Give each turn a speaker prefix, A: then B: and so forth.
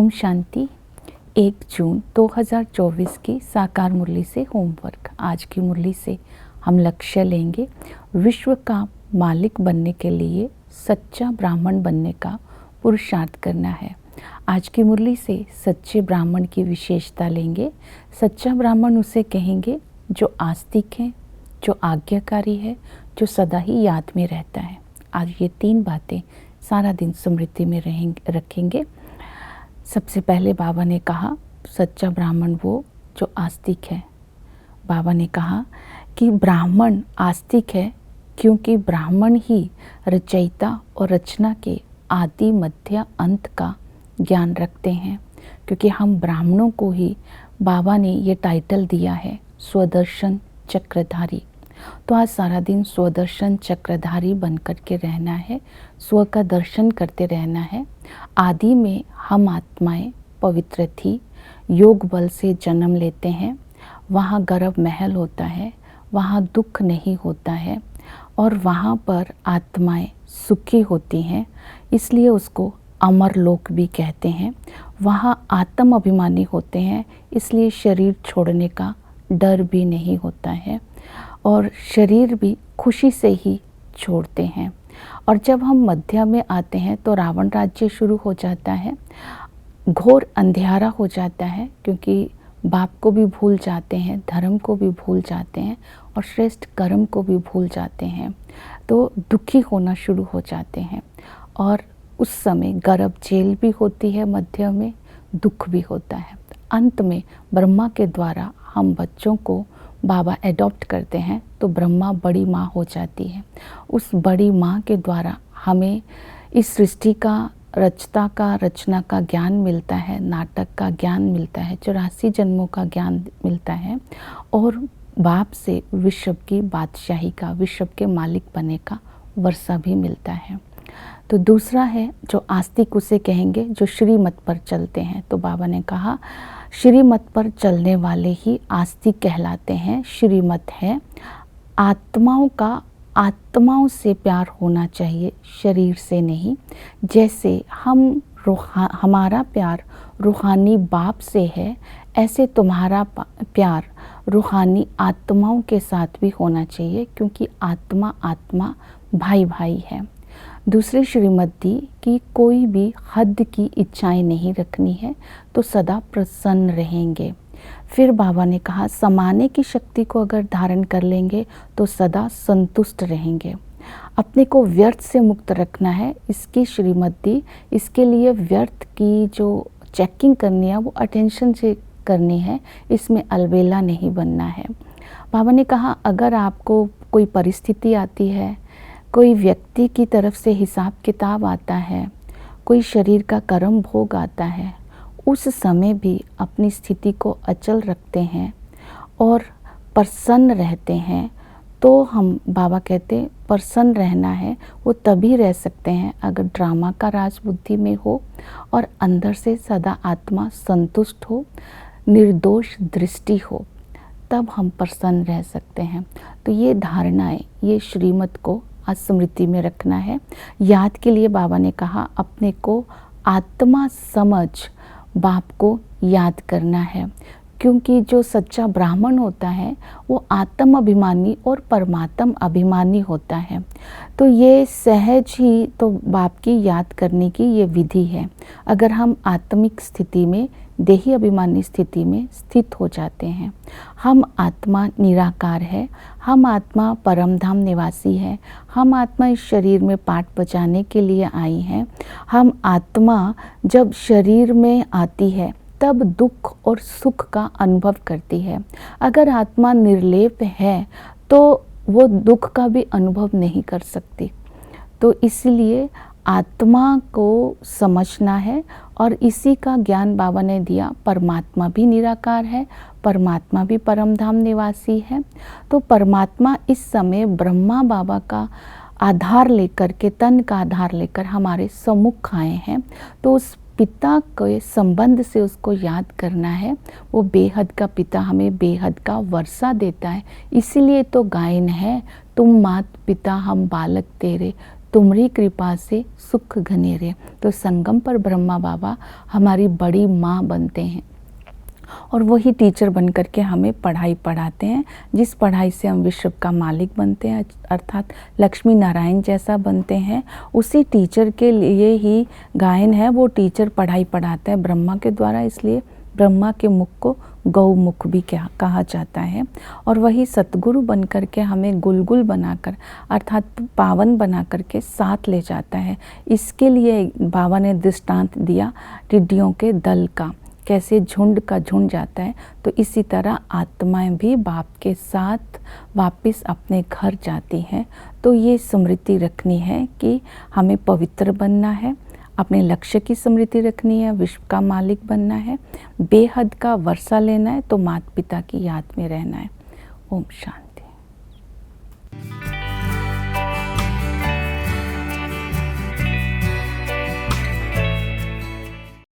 A: ओम शांति। 1 जून 2024 की साकार मुरली से होमवर्क। आज की मुरली से हम लक्ष्य लेंगे विश्व का मालिक बनने के लिए सच्चा ब्राह्मण बनने का पुरुषार्थ करना है। आज की मुरली से सच्चे ब्राह्मण की विशेषता लेंगे। सच्चा ब्राह्मण उसे कहेंगे जो आस्तिक है, जो आज्ञाकारी है, जो सदा ही याद में रहता है। आज ये 3 बातें सारा दिन स्मृति में रखेंगे। सबसे पहले बाबा ने कहा सच्चा ब्राह्मण वो जो आस्तिक है। बाबा ने कहा कि ब्राह्मण आस्तिक है क्योंकि ब्राह्मण ही रचयिता और रचना के आदि मध्य अंत का ज्ञान रखते हैं। क्योंकि हम ब्राह्मणों को ही बाबा ने ये टाइटल दिया है स्वदर्शन चक्रधारी। तो आज सारा दिन स्वदर्शन चक्रधारी बन कर के रहना है, स्व का दर्शन करते रहना है। आदि में हम आत्माएं पवित्र थी, योग बल से जन्म लेते हैं। वहाँ गर्भ महल होता है, वहाँ दुख नहीं होता है और वहाँ पर आत्माएं सुखी होती हैं, इसलिए उसको अमर लोक भी कहते हैं। वहाँ आत्म अभिमानी होते हैं, इसलिए शरीर छोड़ने का डर भी नहीं होता है और शरीर भी खुशी से ही छोड़ते हैं। और जब हम मध्य में आते हैं तो रावण राज्य शुरू हो जाता है, घोर अंधेरा हो जाता है क्योंकि बाप को भी भूल जाते हैं, धर्म को भी भूल जाते हैं और श्रेष्ठ कर्म को भी भूल जाते हैं। तो दुखी होना शुरू हो जाते हैं और उस समय गर्भ जेल भी होती है, मध्य में दुख भी होता है। अंत में ब्रह्मा के द्वारा हम बच्चों को बाबा एडॉप्ट करते हैं तो ब्रह्मा बड़ी माँ हो जाती है। उस बड़ी माँ के द्वारा हमें इस सृष्टि का रचना का ज्ञान मिलता है, नाटक का ज्ञान मिलता है, 84 जन्मों का ज्ञान मिलता है और बाप से विश्व की बादशाही का, विश्व के मालिक बनने का वर्षा भी मिलता है। तो दूसरा है जो आस्तिक, उसे कहेंगे जो श्रीमत पर चलते हैं। तो बाबा ने कहा श्रीमत पर चलने वाले ही आस्तिक कहलाते हैं। श्रीमत है आत्माओं से प्यार होना चाहिए, शरीर से नहीं। जैसे हमारा प्यार रूहानी बाप से है, ऐसे तुम्हारा प्यार रूहानी आत्माओं के साथ भी होना चाहिए क्योंकि आत्मा भाई भाई है। दूसरी श्रीमत दी कि कोई भी हद की इच्छाएं नहीं रखनी है तो सदा प्रसन्न रहेंगे। फिर बाबा ने कहा समाने की शक्ति को अगर धारण कर लेंगे तो सदा संतुष्ट रहेंगे। अपने को व्यर्थ से मुक्त रखना है, इसकी श्रीमत दी। इसके लिए व्यर्थ की जो चेकिंग करनी है वो अटेंशन से करनी है, इसमें अलबेला नहीं बनना है। बाबा ने कहा अगर आपको कोई परिस्थिति आती है, कोई व्यक्ति की तरफ से हिसाब किताब आता है, कोई शरीर का कर्म भोग आता है, उस समय भी अपनी स्थिति को अचल रखते हैं और प्रसन्न रहते हैं। तो हम बाबा कहते हैं प्रसन्न रहना है वो तभी रह सकते हैं अगर ड्रामा का राज बुद्धि में हो और अंदर से सदा आत्मा संतुष्ट हो, निर्दोष दृष्टि हो, तब हम प्रसन्न रह सकते हैं। तो ये धारणाएं, ये श्रीमत को आज स्मृति में रखना है। याद के लिए बाबा ने कहा अपने को आत्मा समझ बाप को याद करना है क्योंकि जो सच्चा ब्राह्मण होता है वो आत्म अभिमानी और परमात्म अभिमानी होता है। तो ये सहज ही तो बाप की याद करने की ये विधि है। अगर हम आत्मिक स्थिति में, देही अभिमानी स्थिति में स्थित हो जाते हैं, हम आत्मा निराकार है, हम आत्मा परमधाम निवासी है, हम आत्मा इस शरीर में पाठ बजाने के लिए आई हैं। हम आत्मा जब शरीर में आती है तब दुख और सुख का अनुभव करती है। अगर आत्मा निर्लेप है तो वो दुख का भी अनुभव नहीं कर सकती। तो इसलिए आत्मा को समझना है और इसी का ज्ञान बाबा ने दिया। परमात्मा भी निराकार है, परमात्मा भी परमधाम निवासी है। तो परमात्मा इस समय ब्रह्मा बाबा का आधार लेकर के, तन का आधार लेकर हमारे सम्मुख आए हैं। तो उस पिता के संबंध से उसको याद करना है। वो बेहद का पिता हमें बेहद का वर्षा देता है। इसीलिए तो गायन है, तुम मात पिता हम बालक तेरे, तुम्हारी कृपा से सुख घनेरे। तो संगम पर ब्रह्मा बाबा हमारी बड़ी माँ बनते हैं और वही टीचर बन कर के हमें पढ़ाई पढ़ाते हैं, जिस पढ़ाई से हम विश्व का मालिक बनते हैं, अर्थात लक्ष्मी नारायण जैसा बनते हैं। उसी टीचर के लिए ही गायन है, वो टीचर पढ़ाई पढ़ाता है ब्रह्मा के द्वारा, इसलिए ब्रह्मा के मुख को गौमुख भी कहा जाता है। और वही सतगुरु बन कर के हमें गुलगुल बनाकर अर्थात पावन बना कर के साथ ले जाता है। इसके लिए बाबा ने दृष्टांत दिया टिड्डियों के दल का, कैसे झुंड का झुंड जाता है, तो इसी तरह आत्माएं भी बाप के साथ वापस अपने घर जाती हैं। तो ये स्मृति रखनी है कि हमें पवित्र बनना है, अपने लक्ष्य की स्मृति रखनी है, विश्व का मालिक बनना है, बेहद का वर्षा लेना है, तो माता पिता की याद में रहना है। ओम शांति।